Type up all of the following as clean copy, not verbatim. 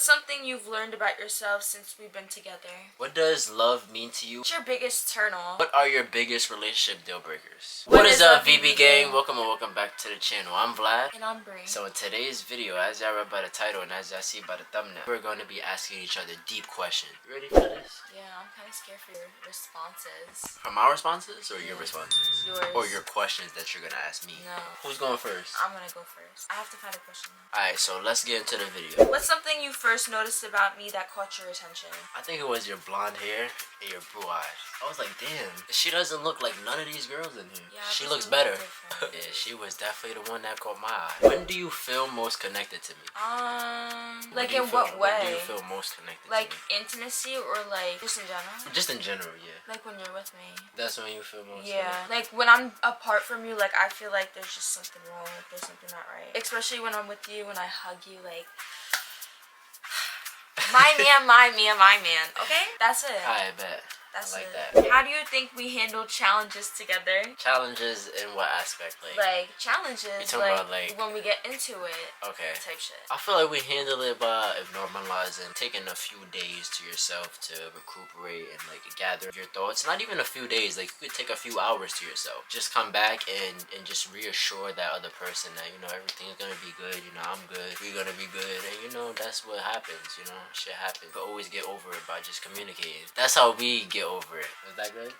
What's something you've learned about yourself since we've been together? What does love mean to you? What's your biggest turn on? What are your biggest relationship deal breakers? What What is is up, up, VB VB gang? gang? Welcome back to the channel. I'm Vlad. And I'm Brie. So in today's video, as y'all read by the title and as y'all see by the thumbnail, we're going to be asking each other deep questions. You ready for this? Yeah, I'm kind of scared for your responses. From our responses or your Yeah. responses? Yours. Or your questions that you're going to ask me? No. Who's going first? I'm gonna go first. I have to find a question. Alright, so let's get into the video. What's something you first noticed about me that caught your attention? I think it was your blonde hair and your blue eyes. I was like, damn, she doesn't look like none of these girls in here. Yeah, She this looks one's better. different. Yeah, she was definitely the one that caught my eye. When do you feel most connected to me? When Like do you in feel- what When do you way? feel most connected Like to me? intimacy or like just in general? Just in general, yeah. Like when you're with me. That's when you feel most Yeah, connected. like when I'm apart from you, like I feel like there's just something wrong, like there's something not right. Especially when I'm with you, when I hug you, like my man, okay? That's it. I bet. That's I like it. that. How do you think we handle challenges together? Challenges in what aspect? Like challenges, You talking about, like- when we get into it, Okay. type shit. I feel like we handle it by normalizing, taking a few days to yourself to recuperate and like gather your thoughts. Not even a few days, like you could take a few hours to yourself. Just come back and just reassure that other person that, you know, everything's gonna be good, you know, I'm good, we're gonna be good, and you know, that's what happens, you know, shit happens. You can always get over it by just communicating. That's how we get over it. Was that good?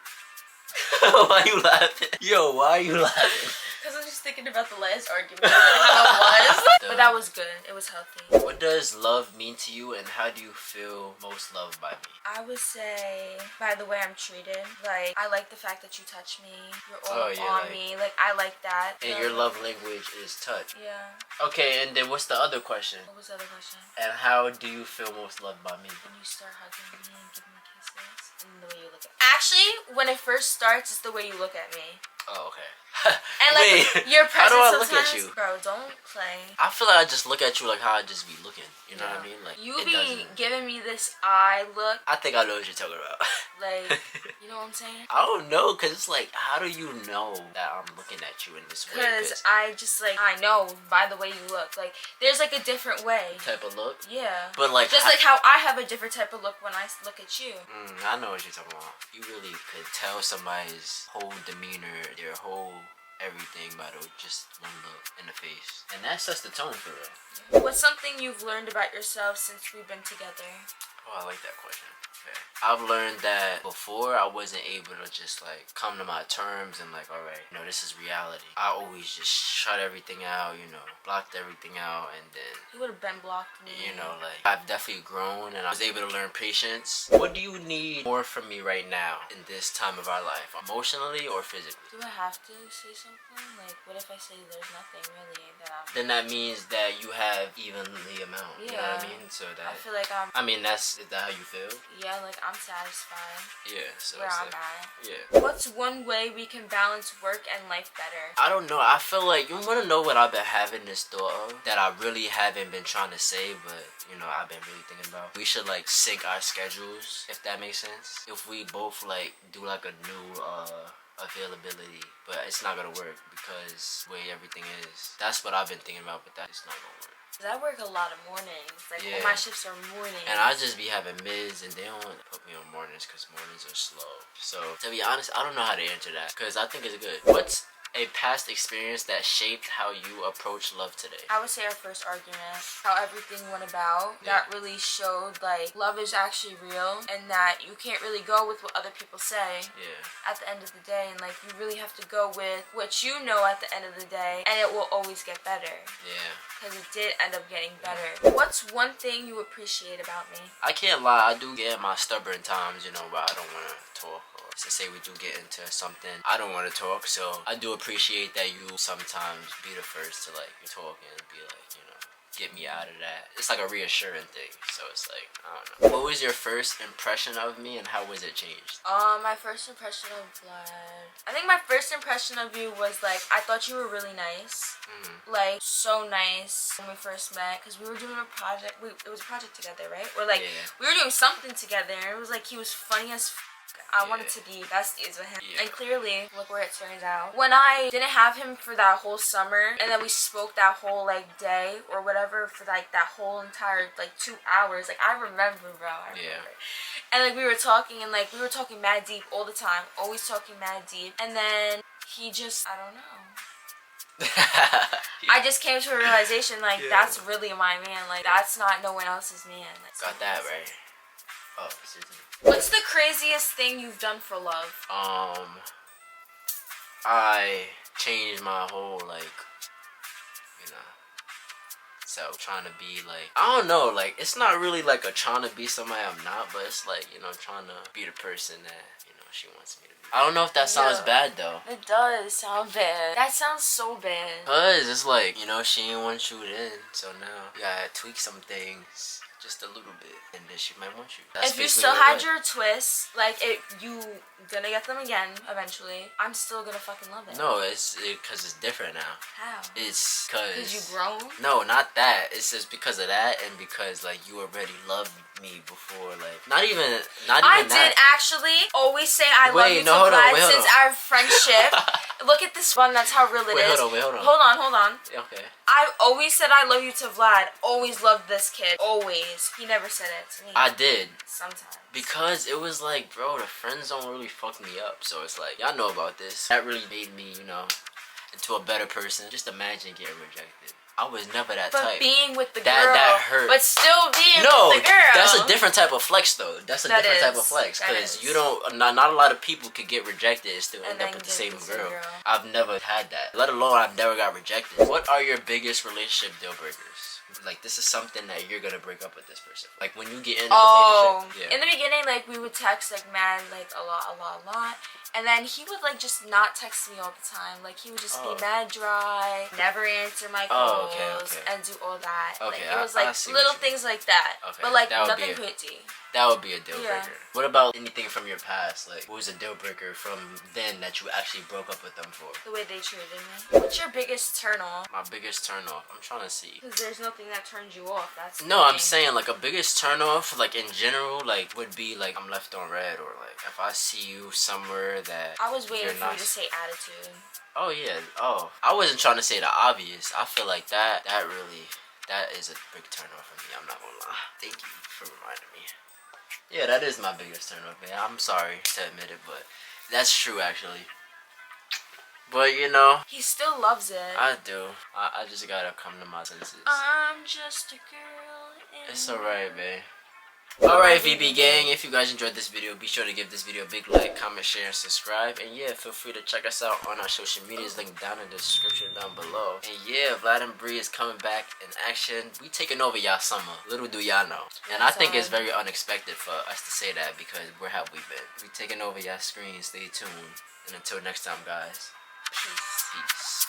Why you laughing? Yo, why are you laughing? Because I'm just thinking about the last argument and how it was. But that was good. It was healthy. What does love mean to you, and how do you feel most loved by me? I would say by the way I'm treated. Like, I like the fact that you touch me. You're all Oh, yeah, on like- me. Like, I like that. And your love language is touch. Yeah. Okay, and then what's the other question? What was the other question? And how do you feel most loved by me? When you start hugging me and giving me kisses. And the way you look at me. Actually, when it first starts, it's the way you look at me. Oh, okay. And like Wait, your how presence do I look sometimes, at you? bro. Don't play. I feel like I just look at you like how I just be looking. You know what I mean? Like You it be doesn't. giving me this eye look, I think I know what you're talking about. like, you know what I'm saying? I don't know, cause it's like, how do you know that I'm looking at you in this way? Because I just like I know by the way you look. Like, there's like a different way. Type of look. Yeah. But like, Just like how I have a different type of look when I look at you. I know what you're talking about. You really could tell somebody's whole demeanor, their whole everything by just one look in the face, and that sets the tone for real. What's something you've learned about yourself since we've been together? Oh, I like that question. Okay. I've learned that before I wasn't able to just like come to my terms and like, all right, you know, this is reality. I always just shut everything out, you know, blocked everything out, and then, You would have been blocked me. you know, like I've definitely grown and I was able to learn patience. What do you need more from me right now in this time of our life, emotionally or physically? Do I have to say something? Like, what if I say there's nothing really that I'm... Then that means that you have evenly amount. You know what I Yeah. mean? So I that, feel like I'm... I mean, is that how you feel? Yeah, like I'm satisfied Yeah. So where it's I'm like, at. yeah. What's one way we can balance work and life better? I don't know. I feel like you want to know what I've been having this thought of that I really haven't been trying to say, but you know I've been really thinking about. We should like sync our schedules, if that makes sense. If we both like do like a new availability, but it's not gonna work because the way everything is. That's what I've been thinking about, but that's not gonna work. 'Cause I work a lot of mornings. Like, all Yeah. my shifts are mornings. And I just be having mids, and they don't put me on mornings because mornings are slow. So to be honest, I don't know how to answer that because I think it's good. What's a past experience that shaped how you approach love today? I would say our first argument, how everything went about, Yeah. that really showed like love is actually real and that you can't really go with what other people say Yeah. at the end of the day, and like you really have to go with what you know at the end of the day, and it will always get better Yeah. because it did end up getting better. What's one thing you appreciate about me? I can't lie, I do get my stubborn times, you know, where I don't want to talk. Or to say we do get into something, I don't want to talk. So I do appreciate that you sometimes be the first to like talk and be like, you know, get me out of that. It's like a reassuring thing. So it's like, I don't know. What was your first impression of me and how was it changed? My first impression of Vlad. I think my first impression of you was like I thought you were really nice, like so nice when we first met because we were doing a project. It was a project together, right? Or like Yeah. we were doing something together, and it was like he was funny as. I wanted to be besties with him. Yeah. And clearly, look where it turns out. When I didn't have him for that whole summer, and then we spoke that whole, like, day or whatever for, like, that whole entire, like, 2 hours. Like, I remember, bro. I remember. Yeah. And, like, we were talking, and, like, we were talking mad deep all the time. Always talking mad deep. And then he just, I don't know. I just came to a realization, like, that's really my man. Like, that's not no one else's man. That's Got that right. Oh, seriously. What's the craziest thing you've done for love? I changed my whole, like, you know, so trying to be, like, I don't know, like, it's not really, like, a trying to be somebody I'm not, but it's, like, you know, trying to be the person that, you know, she wants me to be. I don't know if that sounds bad, though. It does sound bad. That sounds so bad. Cause it's like, you know, she didn't want you in, so now you gotta tweak some things. Just a little bit, and then she might want you. That's if you still had your twists, like, you gonna get them again eventually, I'm still gonna fucking love it. No, it's because it's different now. How? It's because you grown? No, not that. It's just because of that, and because, like, you already loved me before, like, not even I that. did actually always say I love you to Vlad since our friendship. Look at this one. That's how real it is. Hold on. Hold on. Okay. I always said I love you to Vlad. Always loved this kid. Always. He never said it to me. I did. Sometimes. Because it was like, bro, the friends don't really fuck me up. So it's like, y'all know about this. That really made me, you know, into a better person. Just imagine getting rejected. I was never that type. But being with the girl. That hurt. But still being with the girl. That's a different type of flex, though. That's a different type of flex. Because you don't, not a lot of people could get rejected and still end up with the same girl. I've never had that. Let alone I've never got rejected. What are your biggest relationship deal breakers? Like, this is something that you're gonna break up with this person. Like, when you get in a relationship. Yeah. In the beginning, like, we would text, like, mad, like, a lot. And then he would, like, just not text me all the time. Like, he would just be mad dry, never answer my calls, and do all that. Okay, like, it was, like, little things like that. Okay, but, like, nothing pretty. That would be a deal breaker. What about anything from your past? Like, what was a deal breaker from then that you actually broke up with them for? The way they treated me. What's your biggest turn off? My biggest turn off? I'm trying to see. Because there's nothing that turns you off. That's no, I'm saying, like, a biggest turn off, like, in general, like, would be, like, I'm left on red, or, like, if I see you somewhere that I was waiting for you to say attitude. Oh, yeah. Oh, I wasn't trying to say the obvious. I feel like that is a big turn off for me. I'm not gonna lie. Thank you for reminding me. Yeah, that is my biggest turn off, man. I'm sorry to admit it, but that's true, actually. But, you know, he still loves it. I do. I just gotta come to my senses. I'm just a girl. It's alright, man. Alright, VB gang, if you guys enjoyed this video, be sure to give this video a big like, comment, share, and subscribe. And yeah, feel free to check us out on our social medias, link down in the description down below. And yeah, Vlad and Bree is coming back in action. We taking over y'all summer. Little do y'all know. And I think it's very unexpected for us to say that, because where have we been? We taking over y'all screen. Stay tuned. And until next time, guys. Peace. Peace.